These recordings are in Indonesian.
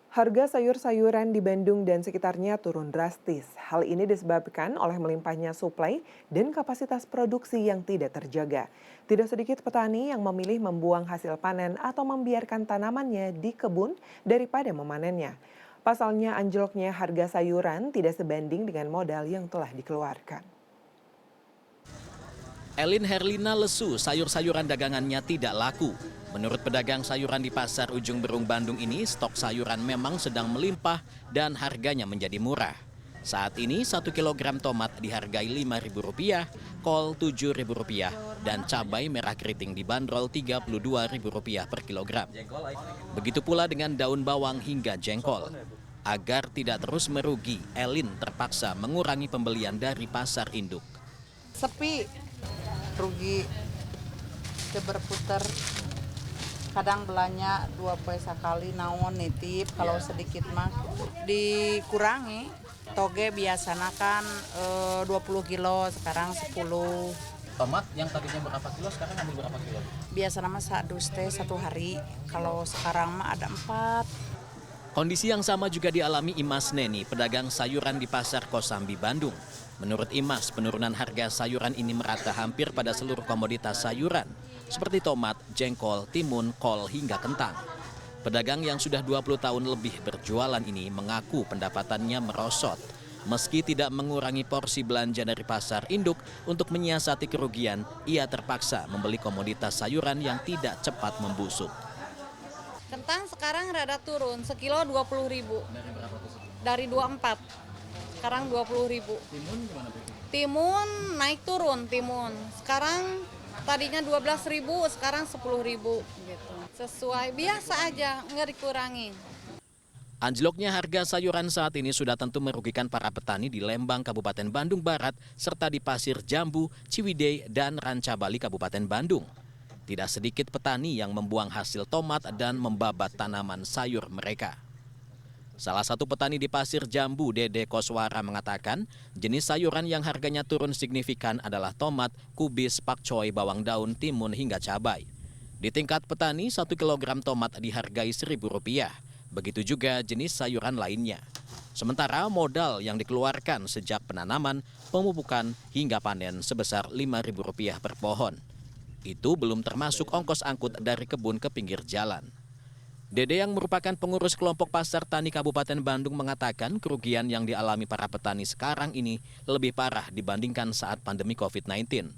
Harga sayur-sayuran di Bandung dan sekitarnya turun drastis. Hal ini disebabkan oleh melimpahnya suplai dan kapasitas produksi yang tidak terjaga. Tidak sedikit petani yang memilih membuang hasil panen atau membiarkan tanamannya di kebun daripada memanennya. Pasalnya anjloknya harga sayuran tidak sebanding dengan modal yang telah dikeluarkan. Elin Herlina lesu sayur-sayuran dagangannya tidak laku. Menurut pedagang sayuran di pasar Ujung Berung Bandung ini, stok sayuran memang sedang melimpah dan harganya menjadi murah. Saat ini 1 kilogram tomat dihargai Rp5.000, kol Rp7.000, dan cabai merah keriting dibanderol Rp32.000 per kilogram. Begitu pula dengan daun bawang hingga jengkol. Agar tidak terus merugi, Elin terpaksa mengurangi pembelian dari pasar induk. Sepi, rugi, ke berputar. Kadang belanja 2 poe sekali naon nitip, kalau sedikit mah dikurangi. Toge biasanya kan 20 kilo, sekarang 10. Tomat yang tadinya berapa kilo, sekarang ambil berapa kilo? Biasanya mah satu hari, kalau sekarang mah ada 4. Kondisi yang sama juga dialami Imas Neni, pedagang sayuran di Pasar Kosambi, Bandung. Menurut Imas, penurunan harga sayuran ini merata hampir pada seluruh komoditas sayuran, seperti tomat, jengkol, timun, kol, hingga kentang. Pedagang yang sudah 20 tahun lebih berjualan ini mengaku pendapatannya merosot. Meski tidak mengurangi porsi belanja dari pasar induk untuk menyiasati kerugian, ia terpaksa membeli komoditas sayuran yang tidak cepat membusuk. Kentang sekarang rada turun, sekilo 20.000. Dari berapa tuh? Dari 24, sekarang 20.000. Timun gimana? Timun naik turun, timun. Sekarang tadinya 12.000, sekarang 10.000 gitu. Sesuai biasa aja, nggak dikurangi. Anjloknya harga sayuran saat ini sudah tentu merugikan para petani di Lembang, Kabupaten Bandung Barat, serta di Pasir Jambu, Ciwidey, dan Rancabali, Kabupaten Bandung. Tidak sedikit petani yang membuang hasil tomat dan membabat tanaman sayur mereka. Salah satu petani di Pasir Jambu, Dede Koswara, mengatakan jenis sayuran yang harganya turun signifikan adalah tomat, kubis, pakcoy, bawang daun, timun, hingga cabai. Di tingkat petani, 1 kilogram tomat dihargai Rp1.000. Begitu juga jenis sayuran lainnya. Sementara modal yang dikeluarkan sejak penanaman, pemupukan, hingga panen sebesar Rp5.000 per pohon. Itu belum termasuk ongkos angkut dari kebun ke pinggir jalan. Dede yang merupakan pengurus kelompok Pasar Tani Kabupaten Bandung mengatakan kerugian yang dialami para petani sekarang ini lebih parah dibandingkan saat pandemi COVID-19.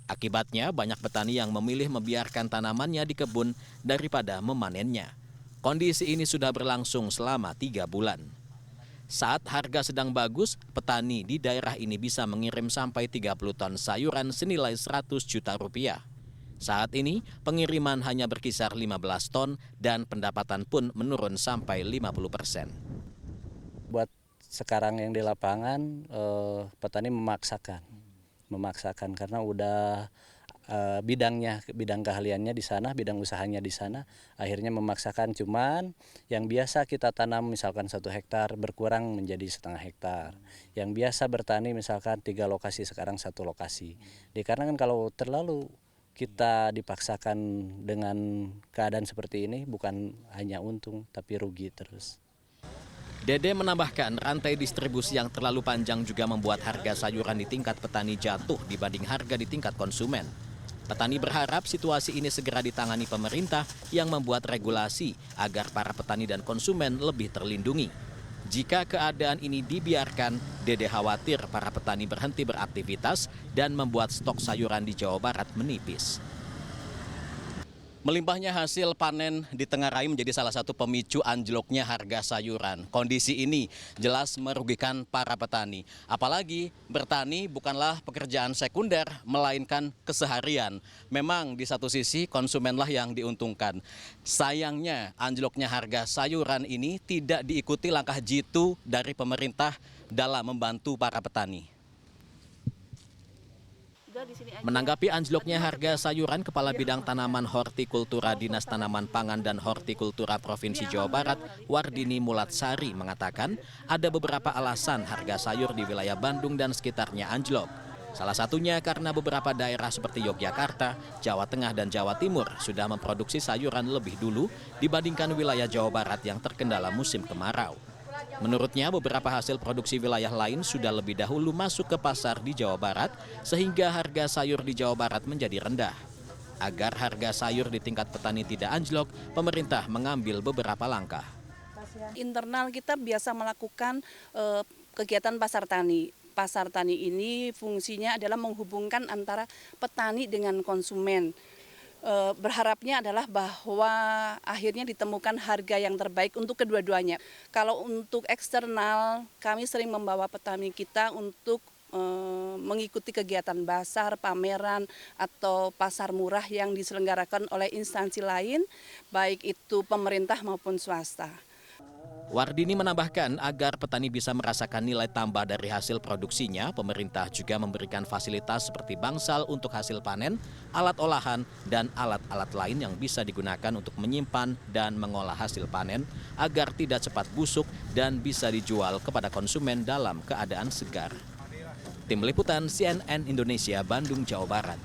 Akibatnya banyak petani yang memilih membiarkan tanamannya di kebun daripada memanennya. Kondisi ini sudah berlangsung selama 3 bulan. Saat harga sedang bagus, petani di daerah ini bisa mengirim sampai 30 ton sayuran senilai Rp100 juta. Saat ini, pengiriman hanya berkisar 15 ton dan pendapatan pun menurun sampai 50%. Buat sekarang yang di lapangan, petani memaksakan karena udah bidang keahliannya di sana, bidang usahanya di sana, akhirnya memaksakan. Cuman yang biasa kita tanam misalkan 1 hektar berkurang menjadi setengah hektar. Yang biasa bertani misalkan 3 lokasi sekarang 1 lokasi. Dikarenakan kalau terlalu kita dipaksakan dengan keadaan seperti ini bukan hanya untung tapi rugi terus. Dede menambahkan rantai distribusi yang terlalu panjang juga membuat harga sayuran di tingkat petani jatuh dibanding harga di tingkat konsumen. Petani berharap situasi ini segera ditangani pemerintah yang membuat regulasi agar para petani dan konsumen lebih terlindungi. Jika keadaan ini dibiarkan, Dede khawatir para petani berhenti beraktivitas dan membuat stok sayuran di Jawa Barat menipis. Melimpahnya hasil panen di Tenggarai menjadi salah satu pemicu anjloknya harga sayuran. Kondisi ini jelas merugikan para petani. Apalagi bertani bukanlah pekerjaan sekunder, melainkan keseharian. Memang di satu sisi konsumenlah yang diuntungkan. Sayangnya anjloknya harga sayuran ini tidak diikuti langkah jitu dari pemerintah dalam membantu para petani. Menanggapi anjloknya harga sayuran, Kepala Bidang Tanaman Hortikultura Dinas Tanaman Pangan dan Hortikultura Provinsi Jawa Barat, Wardini Mulatsari, mengatakan ada beberapa alasan harga sayur di wilayah Bandung dan sekitarnya anjlok. Salah satunya karena beberapa daerah seperti Yogyakarta, Jawa Tengah, dan Jawa Timur sudah memproduksi sayuran lebih dulu dibandingkan wilayah Jawa Barat yang terkendala musim kemarau. Menurutnya, beberapa hasil produksi wilayah lain sudah lebih dahulu masuk ke pasar di Jawa Barat, sehingga harga sayur di Jawa Barat menjadi rendah. Agar harga sayur di tingkat petani tidak anjlok, pemerintah mengambil beberapa langkah. Internal kita biasa melakukan kegiatan pasar tani. Pasar tani ini fungsinya adalah menghubungkan antara petani dengan konsumen. Berharapnya adalah bahwa akhirnya ditemukan harga yang terbaik untuk kedua-duanya. Kalau untuk eksternal, kami sering membawa petani kita untuk mengikuti kegiatan basar, pameran, atau pasar murah yang diselenggarakan oleh instansi lain, baik itu pemerintah maupun swasta. Wardini menambahkan agar petani bisa merasakan nilai tambah dari hasil produksinya, pemerintah juga memberikan fasilitas seperti bangsal untuk hasil panen, alat olahan, dan alat-alat lain yang bisa digunakan untuk menyimpan dan mengolah hasil panen agar tidak cepat busuk dan bisa dijual kepada konsumen dalam keadaan segar. Tim Liputan CNN Indonesia, Bandung, Jawa Barat.